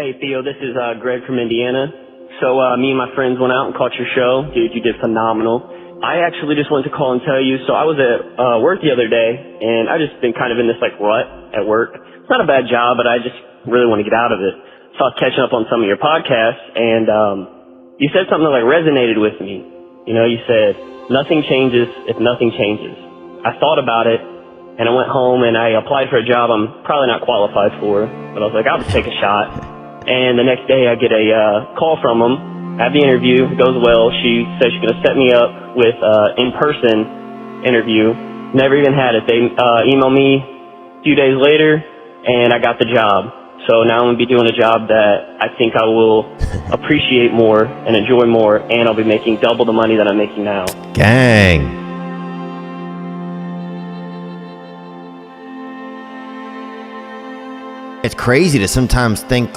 Hey, Theo, this is Greg from Indiana. So me and my friends went out and caught your show. Dude, you did phenomenal. I actually just wanted to call and tell you, so I was at work the other day, and I just been kind of in this, rut at work. It's not a bad job, but I just really want to get out of it. So I was catching up on some of your podcasts, and you said something that, resonated with me. You know, you said, nothing changes if nothing changes. I thought about it, and I went home, and I applied for a job I'm probably not qualified for, but I was like, I'll just take a shot. And the next day, I get a call from them. Have the interview, goes well. She says she's going to set me up with in-person interview. Never even had it. They emailed me a few days later, and I got the job. So now I'm going to be doing a job that I think I will appreciate more and enjoy more, and I'll be making double the money that I'm making now. Gang. It's crazy to sometimes think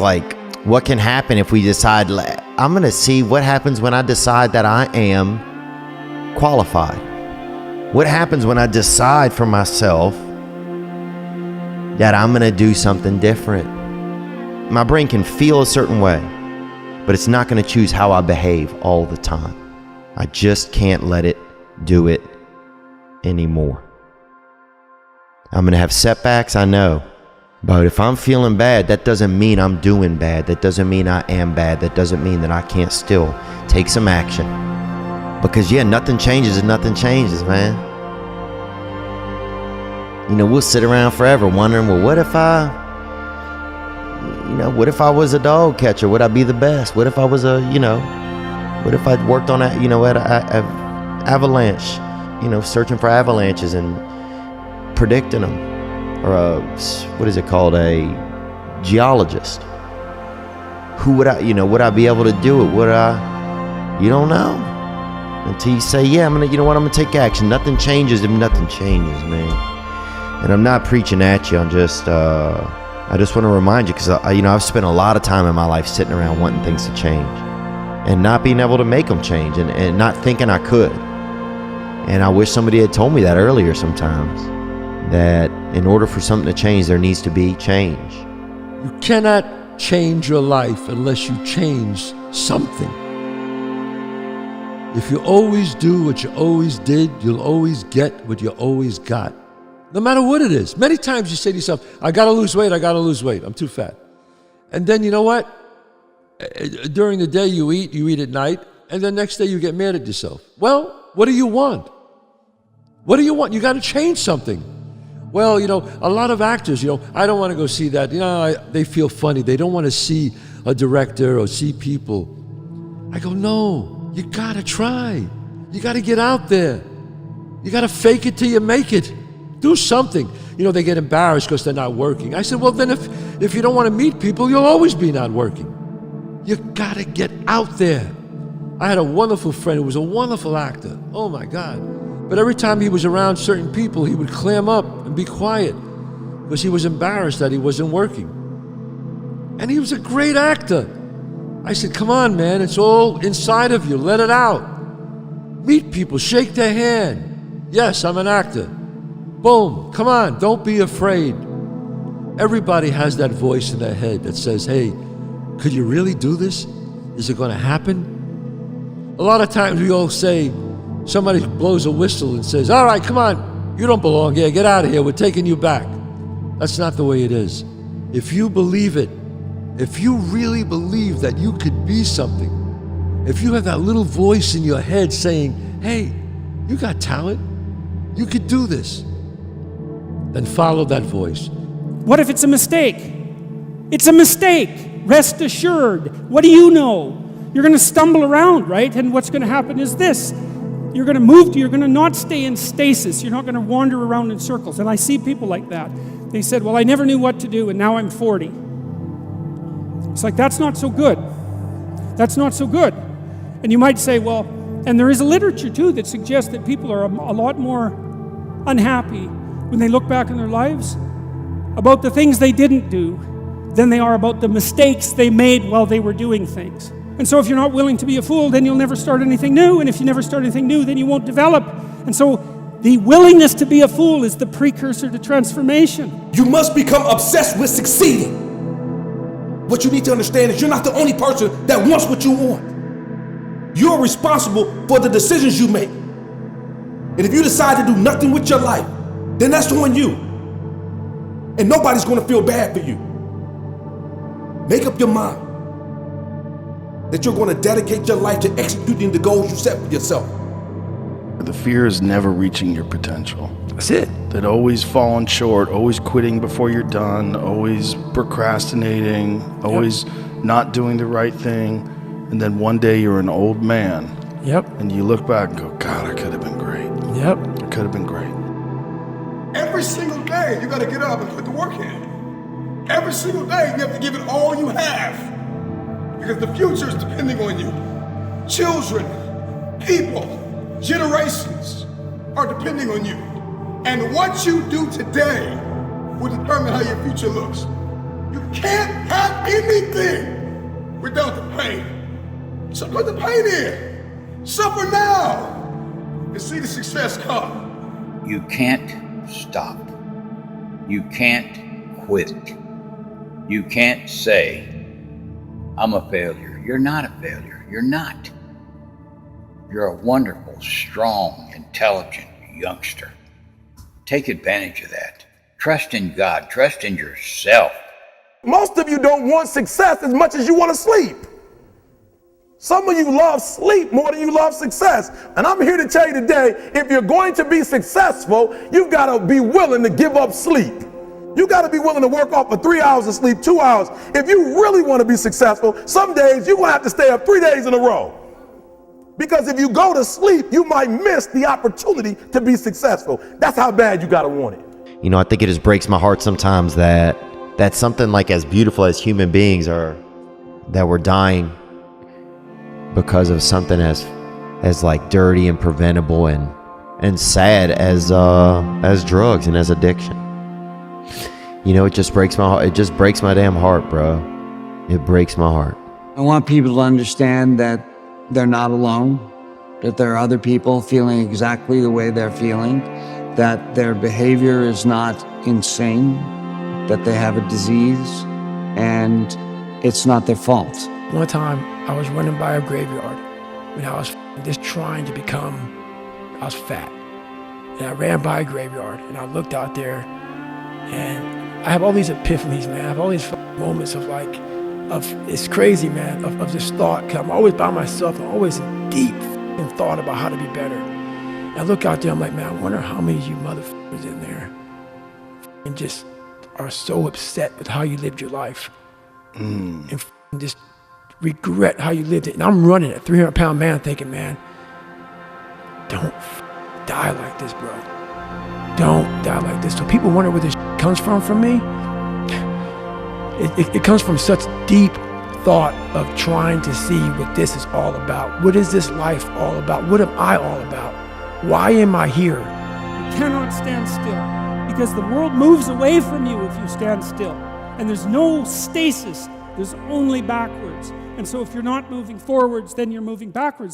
what can happen if we decide, I'm going to see what happens when I decide that I am qualified. What happens when I decide for myself that I'm going to do something different? My brain can feel a certain way, but it's not going to choose how I behave all the time. I just can't let it do it anymore. I'm going to have setbacks, I know. But if I'm feeling bad, that doesn't mean I'm doing bad. That doesn't mean I am bad. That doesn't mean that I can't still take some action. Because nothing changes if nothing changes, man. You know, we'll sit around forever wondering, well, what if I was a dog catcher? Would I be the best? What if I was what if I worked on at avalanche, searching for avalanches and predicting them? Or a geologist. Who would would I be able to do it? You don't know. Until you say, I'm gonna take action. Nothing changes if nothing changes, man. And I'm not preaching at you, I just want to remind you, because I've spent a lot of time in my life sitting around wanting things to change. And not being able to make them change, and not thinking I could. And I wish somebody had told me that earlier sometimes. That in order for something to change, there needs to be change. You cannot change your life unless you change something. If you always do what you always did, you'll always get what you always got. No matter what it is. Many times you say to yourself, I gotta lose weight, I'm too fat. And then you know what? During the day you eat at night, and the next day you get mad at yourself. Well, what do you want? What do you want? You gotta change something. Well, a lot of actors, I don't want to go see that. They feel funny. They don't want to see a director or see people. I go, no, you got to try. You got to get out there. You got to fake it till you make it. Do something. They get embarrassed because they're not working. I said, well, then if you don't want to meet people, you'll always be not working. You got to get out there. I had a wonderful friend who was a wonderful actor. Oh, my God. But every time he was around certain people, he would clam up and be quiet because he was embarrassed that he wasn't working. And he was a great actor. I said, come on, man, it's all inside of you. Let it out. Meet people, shake their hand. Yes, I'm an actor. Boom, come on, don't be afraid. Everybody has that voice in their head that says, hey, could you really do this? Is it going to happen? A lot of times we all say, somebody blows a whistle and says, all right, come on, you don't belong here, get out of here, we're taking you back. That's not the way it is. If you believe it, if you really believe that you could be something, if you have that little voice in your head saying, hey, you got talent, you could do this, then follow that voice. What if it's a mistake? It's a mistake, rest assured. What do you know? You're going to stumble around, right? And what's going to happen is this. You're going to not stay in stasis. You're not going to wander around in circles. And I see people like that. They said, well, I never knew what to do, and now I'm 40. It's like, that's not so good. That's not so good. And you might say, well, and there is a literature, too, that suggests that people are a lot more unhappy when they look back in their lives about the things they didn't do than they are about the mistakes they made while they were doing things. And so if you're not willing to be a fool, then you'll never start anything new. And if you never start anything new, then you won't develop. And so the willingness to be a fool is the precursor to transformation. You must become obsessed with succeeding. What you need to understand is you're not the only person that wants what you want. You're responsible for the decisions you make. And if you decide to do nothing with your life, then that's on you. And nobody's gonna feel bad for you. Make up your mind that you're gonna dedicate your life to executing the goals you set for yourself. The fear is never reaching your potential. That's it. That always falling short, always quitting before you're done, always procrastinating, always not doing the right thing. And then one day you're an old man. Yep. And you look back and go, God, I could have been great. Yep. I could have been great. Every single day, you gotta get up and put the work in. Every single day, you have to give it all you have. Because the future is depending on you. Children, people, generations are depending on you. And what you do today will determine how your future looks. You can't have anything without the pain. So put the pain in. Suffer now and see the success come. You can't stop. You can't quit. You can't say, I'm a failure. You're not a failure. You're not. You're a wonderful, strong, intelligent youngster. Take advantage of that. Trust in God. Trust in yourself. Most of you don't want success as much as you want to sleep. Some of you love sleep more than you love success. And I'm here to tell you today, if you're going to be successful, you've got to be willing to give up sleep. You got to be willing to work off for 3 hours of sleep, 2 hours. If you really want to be successful, some days you're going to have to stay up 3 days in a row. Because if you go to sleep, you might miss the opportunity to be successful. That's how bad you got to want it. You know, I think it just breaks my heart sometimes that something like as beautiful as human beings are, that we're dying because of something as like dirty and preventable and sad as drugs and as addiction. You know, it just breaks my heart. It just breaks my damn heart, bro. It breaks my heart. I want people to understand that they're not alone, that there are other people feeling exactly the way they're feeling, that their behavior is not insane, that they have a disease, and it's not their fault. One time, I was running by a graveyard when I was just trying to become, I was fat. And I ran by a graveyard and I looked out there and I have all these epiphanies, man. I have all these moments of like, it's crazy, man, of this thought. Cause I'm always by myself. I'm always in deep thought about how to be better. And I look out there, I'm like, man, I wonder how many of you motherfuckers in there and just are so upset with how you lived your life and just regret how you lived it. And I'm running a 300-pound man thinking, man, don't die like this, bro. Don't die like this. So people wonder where this comes from me. It comes from such deep thought of trying to see what this is all about. What is this life all about? What am I all about? Why am I here? You cannot stand still because the world moves away from you if you stand still. And there's no stasis. There's only backwards. And so if you're not moving forwards, then you're moving backwards.